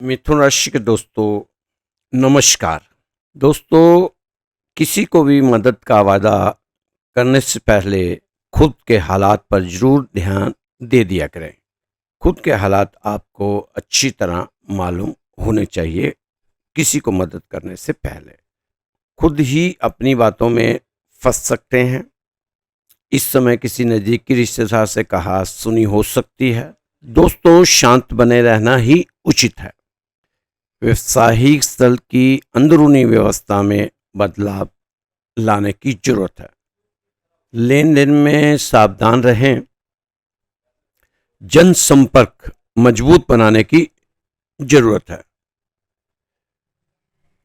मिथुन राशि के दोस्तों, नमस्कार। दोस्तों, किसी को भी मदद का वादा करने से पहले खुद के हालात पर जरूर ध्यान दे दिया करें। खुद के हालात आपको अच्छी तरह मालूम होने चाहिए। किसी को मदद करने से पहले खुद ही अपनी बातों में फंस सकते हैं। इस समय किसी नज़दीकी रिश्तेदार से कहा सुनी हो सकती है। दोस्तों, शांत बने रहना ही उचित है। व्यवसायिक स्थल की अंदरूनी व्यवस्था में बदलाव लाने की जरूरत है। लेन देन में सावधान रहें। जनसंपर्क मजबूत बनाने की जरूरत है।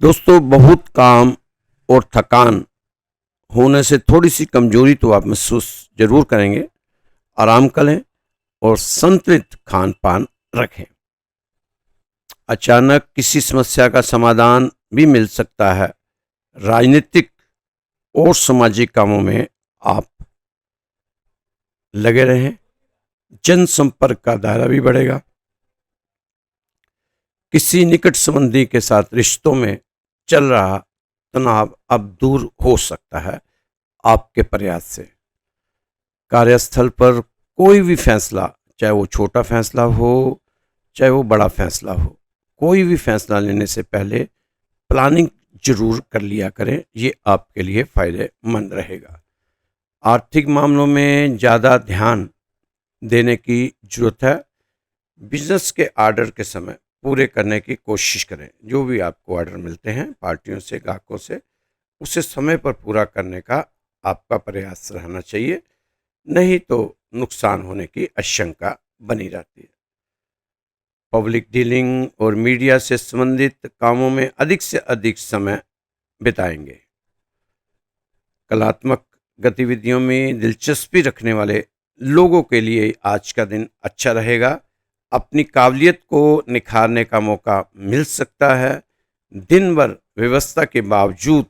दोस्तों, बहुत काम और थकान होने से थोड़ी सी कमजोरी तो आप महसूस जरूर करेंगे। आराम करें और संतुलित खान पान रखें। अचानक किसी समस्या का समाधान भी मिल सकता है। राजनीतिक और सामाजिक कामों में आप लगे रहें। जनसंपर्क का दायरा भी बढ़ेगा। किसी निकट संबंधी के साथ रिश्तों में चल रहा तनाव अब दूर हो सकता है आपके प्रयास से। कार्यस्थल पर कोई भी फैसला, चाहे वो छोटा फैसला हो चाहे वो बड़ा फैसला हो, कोई भी फैसला लेने से पहले प्लानिंग जरूर कर लिया करें। ये आपके लिए फायदेमंद रहेगा। आर्थिक मामलों में ज़्यादा ध्यान देने की जरूरत है। बिजनेस के ऑर्डर के समय पूरे करने की कोशिश करें। जो भी आपको ऑर्डर मिलते हैं पार्टियों से, ग्राहकों से, उसे समय पर पूरा करने का आपका प्रयास रहना चाहिए। नहीं तो नुकसान होने की आशंका बनी रहती है। पब्लिक डीलिंग और मीडिया से संबंधित कामों में अधिक से अधिक समय बिताएंगे। कलात्मक गतिविधियों में दिलचस्पी रखने वाले लोगों के लिए आज का दिन अच्छा रहेगा। अपनी काबिलियत को निखारने का मौका मिल सकता है। दिन भर व्यवस्था के बावजूद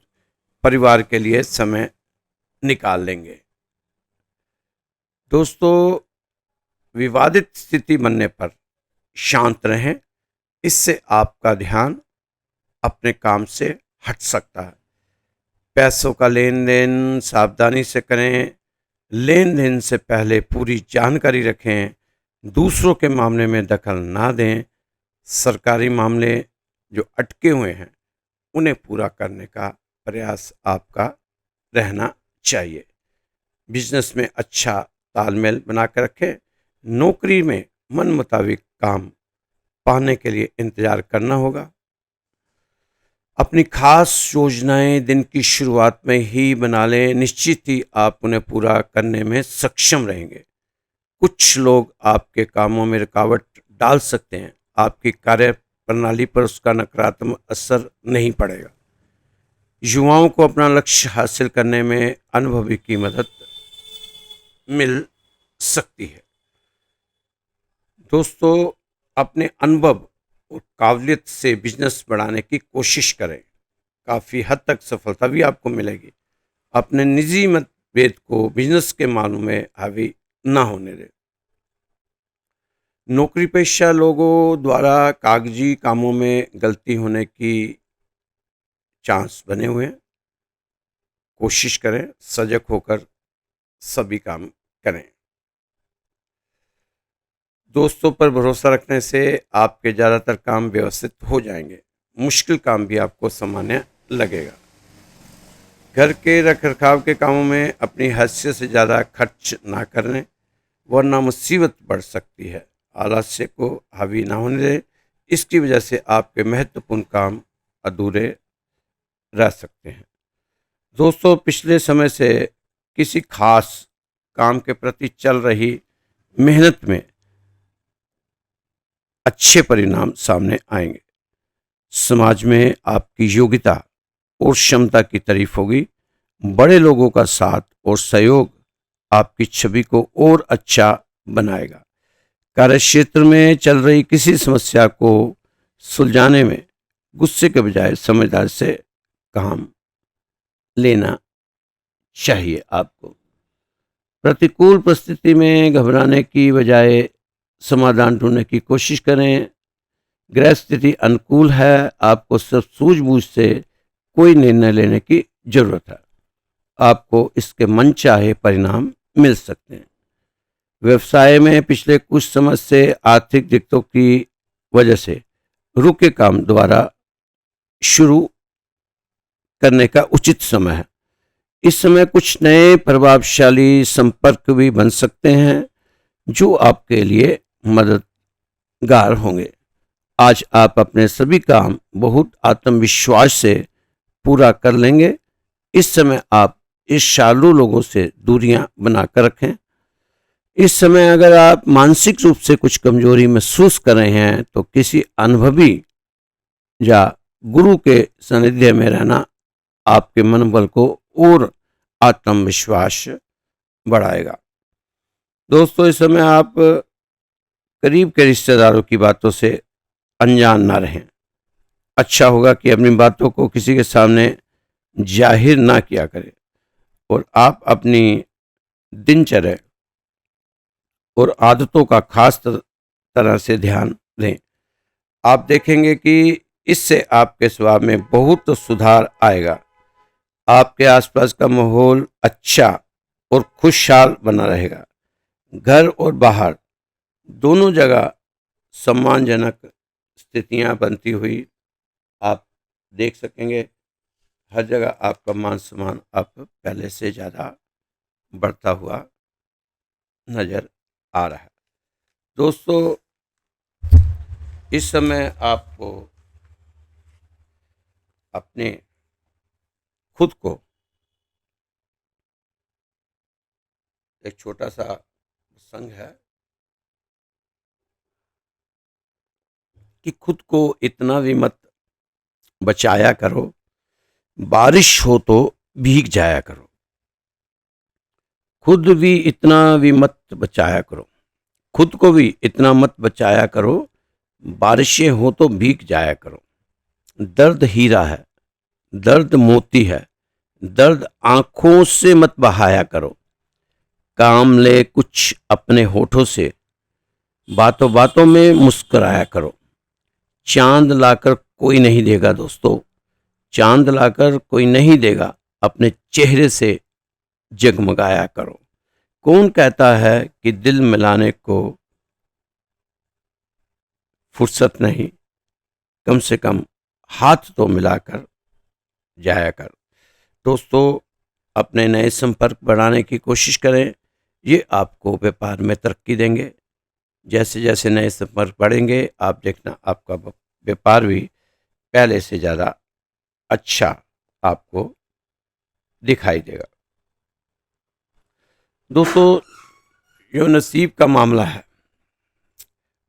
परिवार के लिए समय निकाल लेंगे। दोस्तों, विवादित स्थिति बनने पर शांत रहें। इससे आपका ध्यान अपने काम से हट सकता है। पैसों का लेन देन सावधानी से करें। लेन देन से पहले पूरी जानकारी रखें। दूसरों के मामले में दखल ना दें। सरकारी मामले जो अटके हुए हैं उन्हें पूरा करने का प्रयास आपका रहना चाहिए। बिजनेस में अच्छा तालमेल बनाकर रखें। नौकरी में मन मुताबिक काम पाने के लिए इंतजार करना होगा। अपनी खास योजनाएं दिन की शुरुआत में ही बना लें। निश्चित ही आप उन्हें पूरा करने में सक्षम रहेंगे। कुछ लोग आपके कामों में रुकावट डाल सकते हैं। आपकी कार्य प्रणाली पर उसका नकारात्मक असर नहीं पड़ेगा। युवाओं को अपना लक्ष्य हासिल करने में अनुभवी की मदद मिल सकती है। दोस्तों, अपने अनुभव और काबिलियत से बिजनेस बढ़ाने की कोशिश करें। काफ़ी हद तक सफलता भी आपको मिलेगी। अपने निजी मतभेद को बिजनेस के मामलों में हावी ना होने दें। नौकरी पेशा लोगों द्वारा कागजी कामों में गलती होने की चांस बने हुए हैं। कोशिश करें सजग होकर सभी काम करें। दोस्तों पर भरोसा रखने से आपके ज़्यादातर काम व्यवस्थित हो जाएंगे। मुश्किल काम भी आपको सामान्य लगेगा। घर के रखरखाव के कामों में अपनी हैसियत से ज़्यादा खर्च ना करें, वरना मुसीबत बढ़ सकती है। आलस्य को हावी ना होने दें। इसकी वजह से आपके महत्वपूर्ण काम अधूरे रह सकते हैं। दोस्तों, पिछले समय से किसी खास काम के प्रति चल रही मेहनत में अच्छे परिणाम सामने आएंगे। समाज में आपकी योग्यता और क्षमता की तारीफ होगी। बड़े लोगों का साथ और सहयोग आपकी छवि को और अच्छा बनाएगा। कार्यक्षेत्र में चल रही किसी समस्या को सुलझाने में गुस्से के बजाय समझदारी से काम लेना चाहिए आपको। प्रतिकूल परिस्थिति में घबराने की बजाय समाधान ढूंढने की कोशिश करें। ग्रह स्थिति अनुकूल है, आपको सब सूझबूझ से कोई निर्णय लेने की जरूरत है। आपको इसके मनचाहे परिणाम मिल सकते हैं। व्यवसाय में पिछले कुछ समय से आर्थिक दिक्कतों की वजह से रुके काम दोबारा शुरू करने का उचित समय है। इस समय कुछ नए प्रभावशाली संपर्क भी बन सकते हैं जो आपके लिए मददगार होंगे। आज आप अपने सभी काम बहुत आत्मविश्वास से पूरा कर लेंगे। इस समय आप इस शालू लोगों से दूरियां बनाकर रखें। इस समय अगर आप मानसिक रूप से कुछ कमजोरी महसूस कर रहे हैं तो किसी अनुभवी या गुरु के सानिध्य में रहना आपके मनोबल को और आत्मविश्वास बढ़ाएगा। दोस्तों, इस समय आप करीब के रिश्तेदारों की बातों से अनजान ना रहें। अच्छा होगा कि अपनी बातों को किसी के सामने जाहिर ना किया करें और आप अपनी दिनचर्या और आदतों का खास तरह से ध्यान दें। आप देखेंगे कि इससे आपके स्वभाव में बहुत सुधार आएगा। आपके आसपास का माहौल अच्छा और खुशहाल बना रहेगा। घर और बाहर दोनों जगह सम्मानजनक स्थितियां बनती हुई आप देख सकेंगे। हर जगह आपका मान सम्मान आप पहले से ज़्यादा बढ़ता हुआ नज़र आ रहा है। दोस्तों, इस समय आपको अपने खुद को एक छोटा सा संग है कि खुद को इतना भी मत बचाया करो, बारिश हो तो भीग जाया करो। खुद भी इतना भी मत बचाया करो, खुद को भी इतना मत बचाया करो, बारिशें हो तो भीग जाया करो। दर्द हीरा है, दर्द मोती है, दर्द आंखों से मत बहाया करो। काम ले कुछ अपने होठों से, बातों बातों में मुस्कुराया करो। चांद लाकर कोई नहीं देगा दोस्तों, चांद लाकर कोई नहीं देगा, अपने चेहरे से जगमगाया करो। कौन कहता है कि दिल मिलाने को फुर्सत नहीं, कम से कम हाथ तो मिलाकर जाया कर। दोस्तों, अपने नए संपर्क बढ़ाने की कोशिश करें, ये आपको व्यापार में तरक्की देंगे। जैसे जैसे नए संपर्क बढ़ेंगे आप देखना आपका व्यापार भी पहले से ज़्यादा अच्छा आपको दिखाई देगा। दोस्तों, जो नसीब का मामला है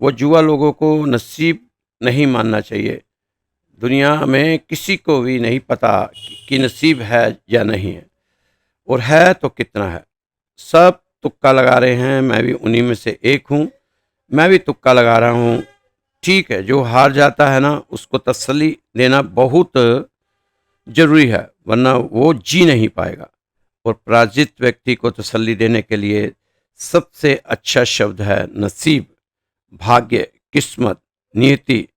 वो जुआ लोगों को नसीब नहीं मानना चाहिए। दुनिया में किसी को भी नहीं पता कि नसीब है या नहीं है, और है तो कितना है। सब तुक्का लगा रहे हैं, मैं भी उन्हीं में से एक हूँ। मैं भी तुक्का लगा रहा हूँ। ठीक है, जो हार जाता है ना उसको तसल्ली देना बहुत जरूरी है, वरना वो जी नहीं पाएगा। और पराजित व्यक्ति को तसल्ली देने के लिए सबसे अच्छा शब्द है नसीब, भाग्य, किस्मत, नियति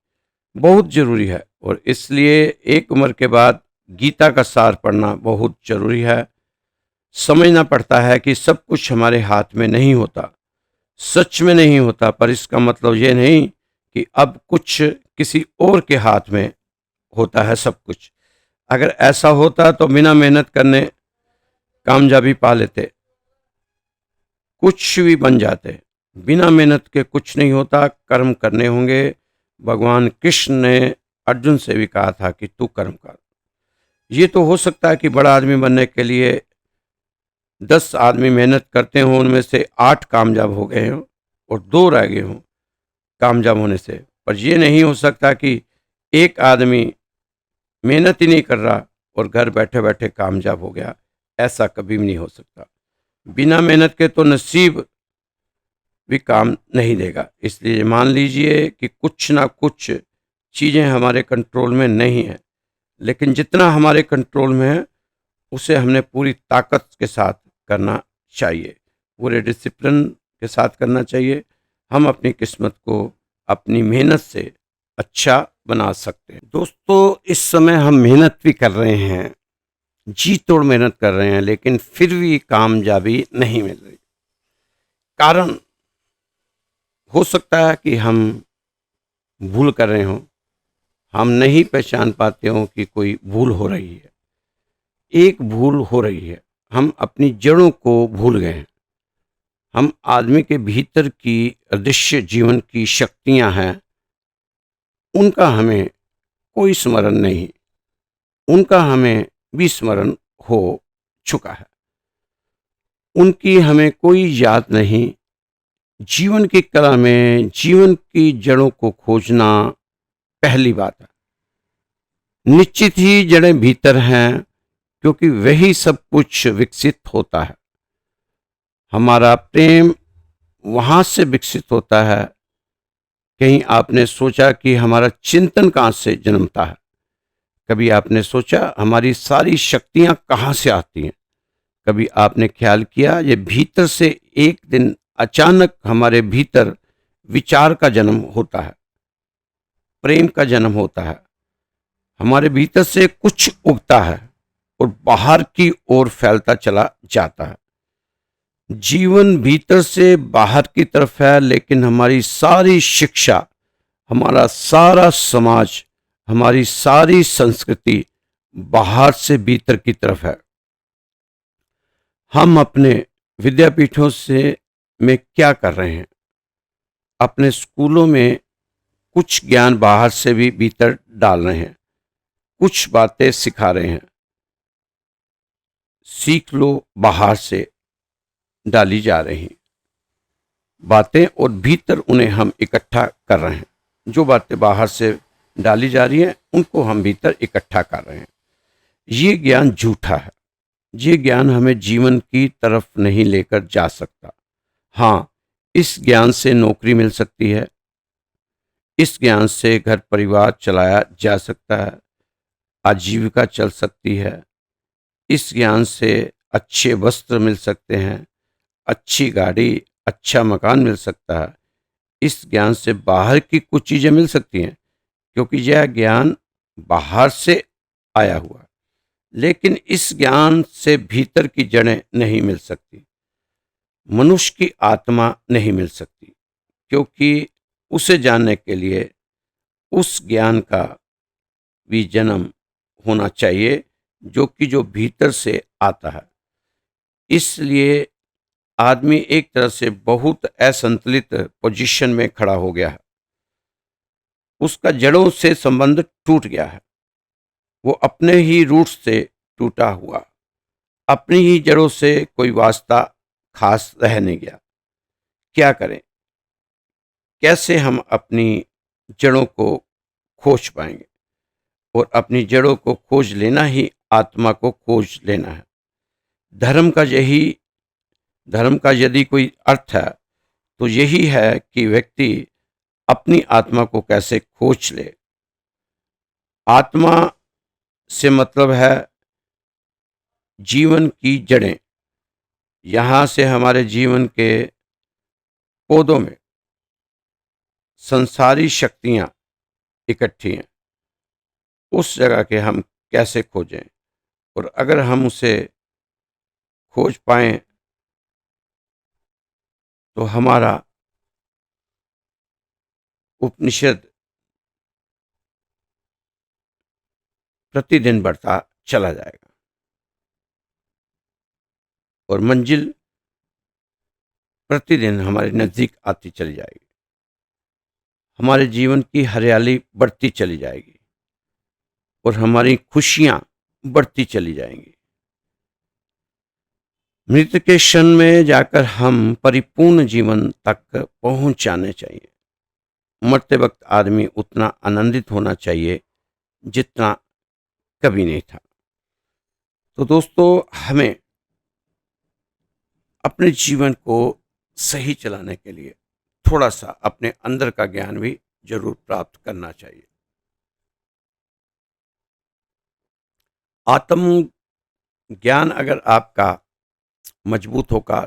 बहुत जरूरी है। और इसलिए एक उम्र के बाद गीता का सार पढ़ना बहुत जरूरी है। समझना पड़ता है कि सब कुछ हमारे हाथ में नहीं होता, सच में नहीं होता, पर इसका मतलब ये नहीं कि अब कुछ किसी और के हाथ में होता है सब कुछ। अगर ऐसा होता तो बिना मेहनत करने कामयाबी पा लेते, कुछ भी बन जाते। बिना मेहनत के कुछ नहीं होता, कर्म करने होंगे। भगवान कृष्ण ने अर्जुन से भी कहा था कि तू कर्म कर। ये तो हो सकता है कि बड़ा आदमी बनने के लिए 10 आदमी मेहनत करते हों, उनमें से 8 कामयाब हो गए हों और 2 रह गए हों कामयाब होने से। पर यह नहीं हो सकता कि एक आदमी मेहनत ही नहीं कर रहा और घर बैठे बैठे कामयाब हो गया। ऐसा कभी भी नहीं हो सकता। बिना मेहनत के तो नसीब भी काम नहीं देगा। इसलिए मान लीजिए कि कुछ ना कुछ चीज़ें हमारे कंट्रोल में नहीं है, लेकिन जितना हमारे कंट्रोल में है उसे हमने पूरी ताकत के साथ करना चाहिए, पूरे डिसिप्लिन के साथ करना चाहिए। हम अपनी किस्मत को अपनी मेहनत से अच्छा बना सकते हैं। दोस्तों, इस समय हम मेहनत भी कर रहे हैं, जी तोड़ मेहनत कर रहे हैं, लेकिन फिर भी कामयाबी नहीं मिल रही। कारण हो सकता है कि हम भूल कर रहे हों, हम नहीं पहचान पाते हों कि कोई भूल हो रही है। एक भूल हो रही है, हम अपनी जड़ों को भूल गए हैं। हम आदमी के भीतर की अदृश्य जीवन की शक्तियां हैं, उनका हमें कोई स्मरण नहीं, उनका हमें विस्मरण हो चुका है, उनकी हमें कोई याद नहीं। जीवन की कला में जीवन की जड़ों को खोजना पहली बात है। निश्चित ही जड़ें भीतर हैं, क्योंकि वही सब कुछ विकसित होता है। हमारा प्रेम वहां से विकसित होता है। कहीं आपने सोचा कि हमारा चिंतन कहां से जन्मता है? कभी आपने सोचा हमारी सारी शक्तियां कहां से आती हैं? कभी आपने ख्याल किया ये भीतर से एक दिन अचानक हमारे भीतर विचार का जन्म होता है, प्रेम का जन्म होता है। हमारे भीतर से कुछ उगता है और बाहर की ओर फैलता चला जाता है। जीवन भीतर से बाहर की तरफ है, लेकिन हमारी सारी शिक्षा, हमारा सारा समाज, हमारी सारी संस्कृति बाहर से भीतर की तरफ है। हम अपने विद्यापीठों से में क्या कर रहे हैं? अपने स्कूलों में कुछ ज्ञान बाहर से भी भीतर डाल रहे हैं, कुछ बातें सिखा रहे हैं। सीख लो बाहर से डाली जा रही बातें और भीतर उन्हें हम इकट्ठा कर रहे हैं। जो बातें बाहर से डाली जा रही हैं, उनको हम भीतर इकट्ठा कर रहे हैं। ये ज्ञान झूठा है। ये ज्ञान हमें जीवन की तरफ नहीं लेकर जा सकता। हाँ, इस ज्ञान से नौकरी मिल सकती है, इस ज्ञान से घर परिवार चलाया जा सकता है, आजीविका चल सकती है। इस ज्ञान से अच्छे वस्त्र मिल सकते हैं, अच्छी गाड़ी, अच्छा मकान मिल सकता है। इस ज्ञान से बाहर की कुछ चीजें मिल सकती हैं, क्योंकि यह ज्ञान बाहर से आया हुआ है। लेकिन इस ज्ञान से भीतर की जड़ें नहीं मिल सकती। मनुष्य की आत्मा नहीं मिल सकती, क्योंकि उसे जानने के लिए उस ज्ञान का भी जन्म होना चाहिए, जो भीतर से आता है। इसलिए आदमी एक तरह से बहुत असंतुलित पोजीशन में खड़ा हो गया है। उसका जड़ों से संबंध टूट गया है। वो अपने ही रूट्स से टूटा हुआ, अपनी ही जड़ों से कोई वास्ता खास रह नहीं गया। क्या करें? कैसे हम अपनी जड़ों को खोज पाएंगे? और अपनी जड़ों को खोज लेना ही आत्मा को खोज लेना है। धर्म का यदि कोई अर्थ है, तो यही है कि व्यक्ति अपनी आत्मा को कैसे खोज ले। आत्मा से मतलब है जीवन की जड़ें। यहां से हमारे जीवन के पौधों में संसारी शक्तियां इकट्ठी हैं। उस जगह के हम कैसे खोजें? और अगर हम उसे खोज पाएं, तो हमारा उपनिषद प्रतिदिन बढ़ता चला जाएगा और मंजिल प्रतिदिन हमारे नजदीक आती चली जाएगी। हमारे जीवन की हरियाली बढ़ती चली जाएगी और हमारी खुशियां बढ़ती चली जाएंगी। मृत्यु के क्षण में जाकर हम परिपूर्ण जीवन तक पहुंच जाने चाहिए। मरते वक्त आदमी उतना आनंदित होना चाहिए जितना कभी नहीं था। तो दोस्तों, हमें अपने जीवन को सही चलाने के लिए थोड़ा सा अपने अंदर का ज्ञान भी जरूर प्राप्त करना चाहिए। आत्म ज्ञान अगर आपका मजबूत होगा,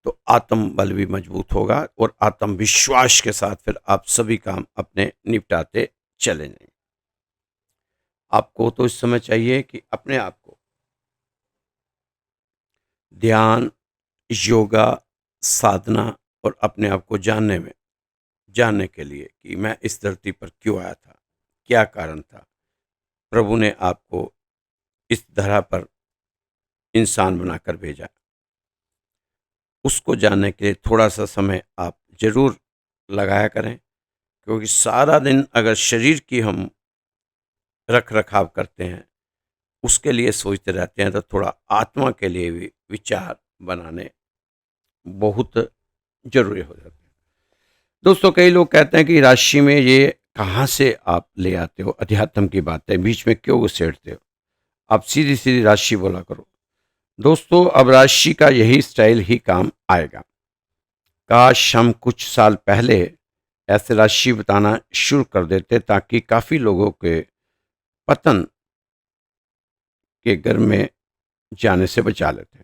तो आत्म बल भी मजबूत होगा और आत्मविश्वास के साथ फिर आप सभी काम अपने निपटाते चले नहीं। आपको तो इस समय चाहिए कि अपने आप को ध्यान, योगा, साधना और अपने आप को जानने के लिए कि मैं इस धरती पर क्यों आया था, क्या कारण था, प्रभु ने आपको इस धरा पर इंसान बनाकर भेजा, उसको जानने के लिए थोड़ा सा समय आप जरूर लगाया करें। क्योंकि सारा दिन अगर शरीर की हम रख रखाव करते हैं, उसके लिए सोचते रहते हैं, तो थोड़ा आत्मा के लिए भी विचार बनाने बहुत जरूरी हो जाते हैं। दोस्तों, कई लोग कहते हैं कि राशि में ये कहाँ से आप ले आते हो, अध्यात्म की बातें बीच में क्यों घुसेड़ते हो, आप सीधी सीधी राशि बोला करो। दोस्तों, अब राशि का यही स्टाइल ही काम आएगा। काश हम कुछ साल पहले ऐसे राशि बताना शुरू कर देते, ताकि काफी लोगों के पतन के घर में जाने से बचा लेते।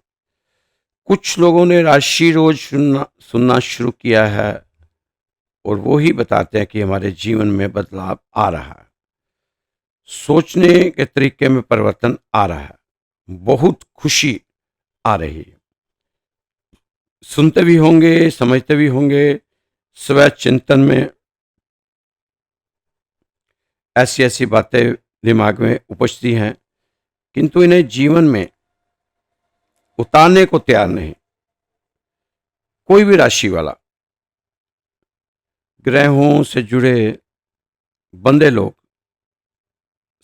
कुछ लोगों ने राशि रोज सुनना शुरू किया है, और वो ही बताते हैं कि हमारे जीवन में बदलाव आ रहा है, सोचने के तरीके में परिवर्तन आ रहा है, बहुत खुशी आ रही है। सुनते भी होंगे, समझते भी होंगे, स्व चिंतन में ऐसी ऐसी बातें दिमाग में उपजती हैं, किंतु इन्हें जीवन में उतारने को तैयार नहीं। कोई भी राशि वाला, ग्रहों से जुड़े बंदे लोग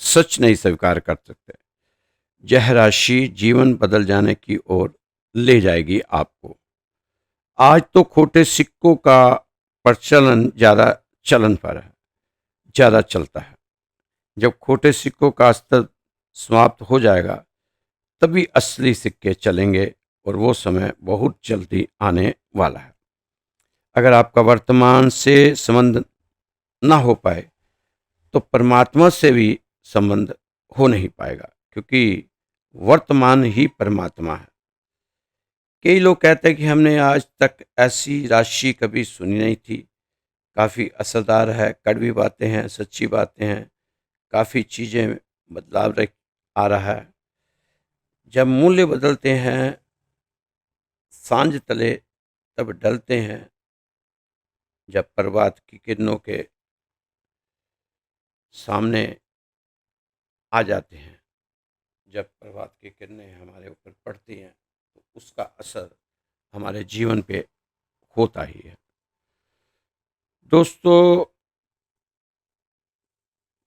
सच नहीं स्वीकार कर सकते। यह राशि जीवन बदल जाने की ओर ले जाएगी आपको। आज तो खोटे सिक्कों का प्रचलन ज्यादा चलन पर है, ज्यादा चलता है। जब खोटे सिक्कों का स्तर समाप्त हो जाएगा, तभी असली सिक्के चलेंगे, और वो समय बहुत जल्दी आने वाला है। अगर आपका वर्तमान से संबंध ना हो पाए, तो परमात्मा से भी संबंध हो नहीं पाएगा, क्योंकि वर्तमान ही परमात्मा है। कई लोग कहते हैं कि हमने आज तक ऐसी राशि कभी सुनी नहीं थी, काफ़ी असरदार है, कड़वी बातें हैं, सच्ची बातें हैं, काफ़ी चीज़ें आ रहा है। जब मूल्य बदलते हैं, सांझ तले तब ढलते हैं। जब प्रभात की किरणों के सामने आ जाते हैं, जब प्रभात की किरणें हमारे ऊपर पड़ती हैं, तो उसका असर हमारे जीवन पे होता ही है। दोस्तों,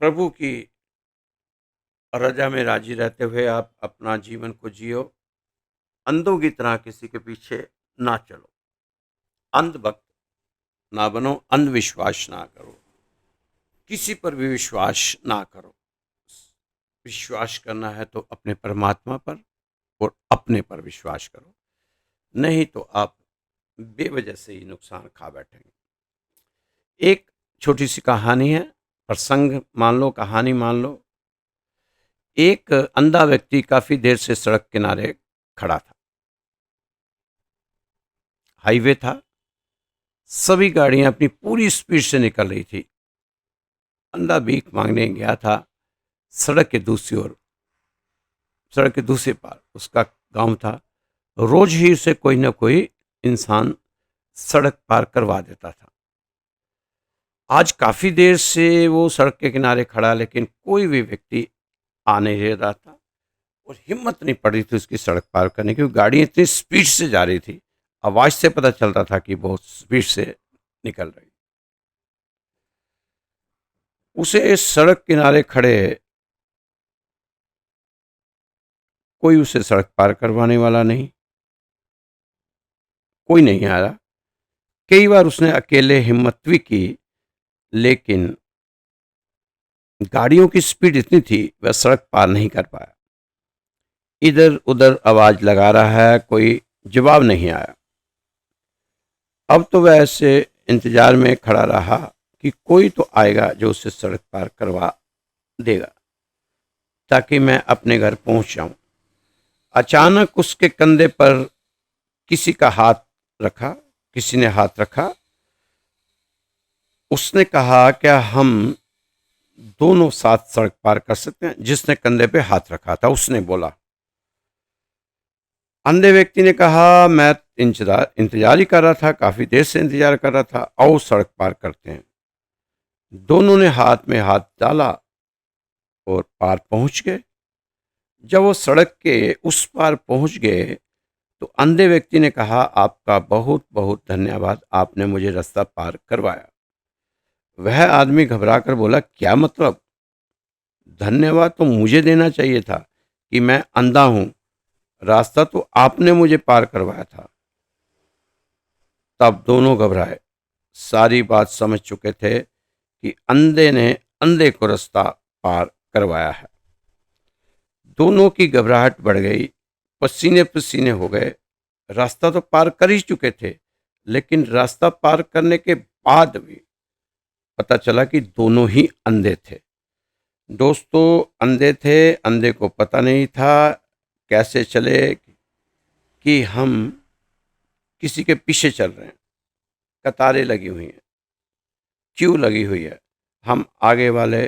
प्रभु की रजा में राजी रहते हुए आप अपना जीवन को जियो। अंधों की तरह किसी के पीछे ना चलो, अंधभक्त ना बनो, अंधविश्वास ना करो, किसी पर भी विश्वास ना करो। विश्वास करना है तो अपने परमात्मा पर और अपने पर विश्वास करो, नहीं तो आप बेवजह से ही नुकसान खा बैठेंगे। एक छोटी सी कहानी है, प्रसंग मान लो, कहानी मान लो। एक अंधा व्यक्ति काफी देर से सड़क किनारे खड़ा था। हाईवे था, सभी गाड़ियां अपनी पूरी स्पीड से निकल रही थी। अंधा भीख मांगने गया था। सड़क के दूसरी ओर, सड़क के दूसरे पार उसका गांव था। रोज ही उसे कोई ना कोई इंसान सड़क पार करवा देता था। आज काफी देर से वो सड़क के किनारे खड़ा, लेकिन कोई भी व्यक्ति आ नहीं रहा था, और हिम्मत नहीं पड़ रही थी उसकी सड़क पार करने की। गाड़ी इतनी स्पीड से जा रही थी, आवाज से पता चलता था कि बहुत स्पीड से निकल रही। उसे सड़क किनारे खड़े कोई उसे सड़क पार करवाने वाला नहीं, कोई नहीं आ रहा। कई बार उसने अकेले हिम्मत भी की, लेकिन गाड़ियों की स्पीड इतनी थी, वह सड़क पार नहीं कर पाया। इधर उधर आवाज लगा रहा है, कोई जवाब नहीं आया। अब तो वह ऐसे इंतजार में खड़ा रहा कि कोई तो आएगा जो उसे सड़क पार करवा देगा, ताकि मैं अपने घर पहुंच जाऊं। अचानक उसके कंधे पर किसी का हाथ रखा, किसी ने हाथ रखा। उसने कहा, क्या हम दोनों साथ सड़क पार कर सकते हैं? जिसने कंधे पे हाथ रखा था उसने बोला। अंधे व्यक्ति ने कहा, मैं इंतजार ही कर रहा था, काफी देर से इंतजार कर रहा था, आओ सड़क पार करते हैं। दोनों ने हाथ में हाथ डाला और पार पहुंच गए। जब वो सड़क के उस पार पहुंच गए तो अंधे व्यक्ति ने कहा, आपका बहुत बहुत धन्यवाद, आपने मुझे रास्ता पार करवाया। वह आदमी घबरा कर बोला, क्या मतलब? धन्यवाद तो मुझे देना चाहिए था कि मैं अंधा हूं, रास्ता तो आपने मुझे पार करवाया था। तब दोनों घबराए, सारी बात समझ चुके थे कि अंधे ने अंधे को रास्ता पार करवाया है। दोनों की घबराहट बढ़ गई, पसीने पसीने हो गए। रास्ता तो पार कर ही चुके थे, लेकिन रास्ता पार करने के बाद भी पता चला कि दोनों ही अंधे थे। दोस्तों, अंधे थे, अंधे को पता नहीं था कैसे चले कि हम किसी के पीछे चल रहे हैं। कतारें लगी हुई हैं, क्यू लगी हुई है, हम आगे वाले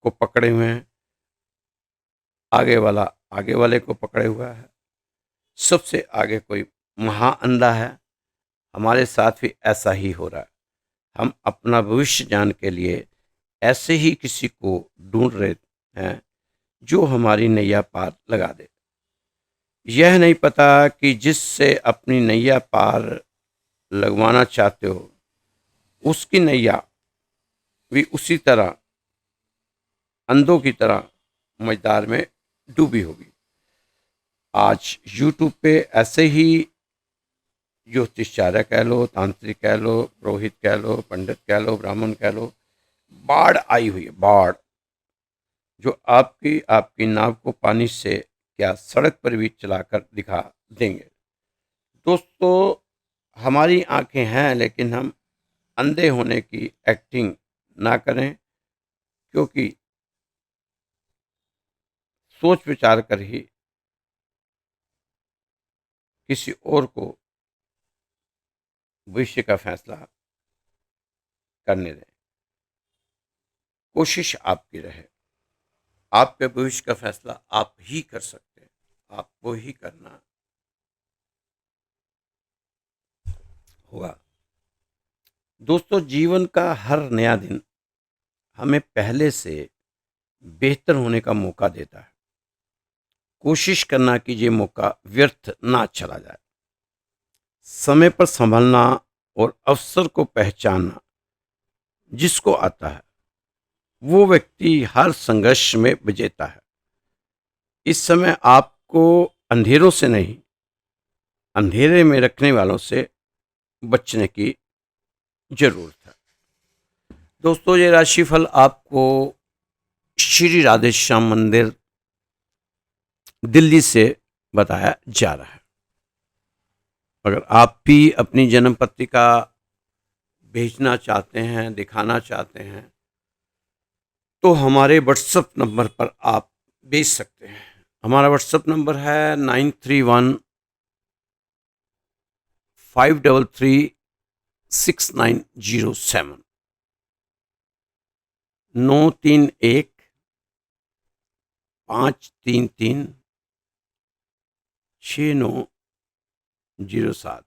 को पकड़े हुए हैं, आगे वाला आगे वाले को पकड़े हुआ है, सबसे आगे कोई महा अंधा है। हमारे साथ भी ऐसा ही हो रहा है। हम अपना भविष्य जान के लिए ऐसे ही किसी को ढूंढ रहे हैं जो हमारी नैया पार लगा दे। यह नहीं पता कि जिससे अपनी नैया पार लगवाना चाहते हो उसकी नैया भी उसी तरह अंधों की तरह मझधार में डूबी होगी। आज यूट्यूब पे ऐसे ही ज्योतिषाचार्य कह लो, तांत्रिक कह लो, पुरोहित कह लो, पंडित कह लो, ब्राह्मण कह लो, बाढ़ आई हुई है, बाढ़, जो आपकी आपकी नाव को पानी से क्या सड़क पर भी चलाकर दिखा देंगे। दोस्तों, हमारी आंखें हैं लेकिन हम अंधे होने की एक्टिंग ना करें, क्योंकि सोच विचार कर ही किसी और को भविष्य का फैसला करने दें। कोशिश आपकी रहे, आपके भविष्य का फैसला आप ही कर सकते हैं, आपको ही करना होगा। दोस्तों, जीवन का हर नया दिन हमें पहले से बेहतर होने का मौका देता है। कोशिश करना कि ये मौका व्यर्थ ना चला जाए। समय पर संभलना और अवसर को पहचानना जिसको आता है वो व्यक्ति हर संघर्ष में विजेता है। इस समय आपको अंधेरों से नहीं, अंधेरे में रखने वालों से बचने की जरूरत है। दोस्तों, ये राशिफल आपको श्री राधे श्याम मंदिर दिल्ली से बताया जा रहा है। अगर आप भी अपनी जन्म पत्रिका भेजना चाहते हैं, दिखाना चाहते हैं, तो हमारे व्हाट्सएप नंबर पर आप भेज सकते हैं। हमारा व्हाट्सएप नंबर है 9315336907, 931 533 6907।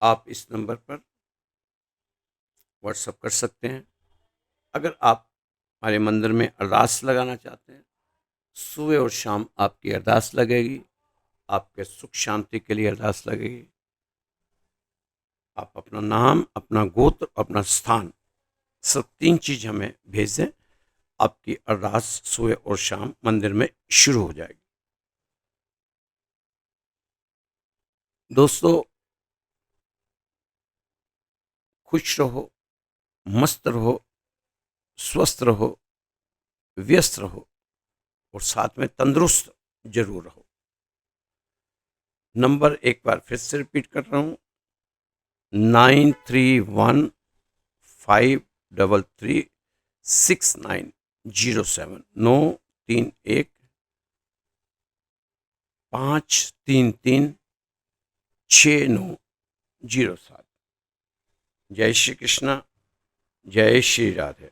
आप इस नंबर पर व्हाट्सएप कर सकते हैं। अगर आप हमारे मंदिर में अरदास लगाना चाहते हैं, सुबह और शाम आपकी अरदास लगेगी, आपके सुख शांति के लिए अरदास लगेगी। आप अपना नाम, अपना गोत्र, अपना स्थान, सब 3 चीज हमें भेज दें, आपकी अरदास सुबह और शाम मंदिर में शुरू हो जाएगी। दोस्तों, खुश रहो, मस्त रहो, स्वस्थ रहो, व्यस्त रहो और साथ में तंदुरुस्त जरूर रहो। नंबर एक बार फिर से रिपीट कर रहा हूं, 9315336907, 931 533 6907। जय श्री कृष्णा। जय श्री राधे।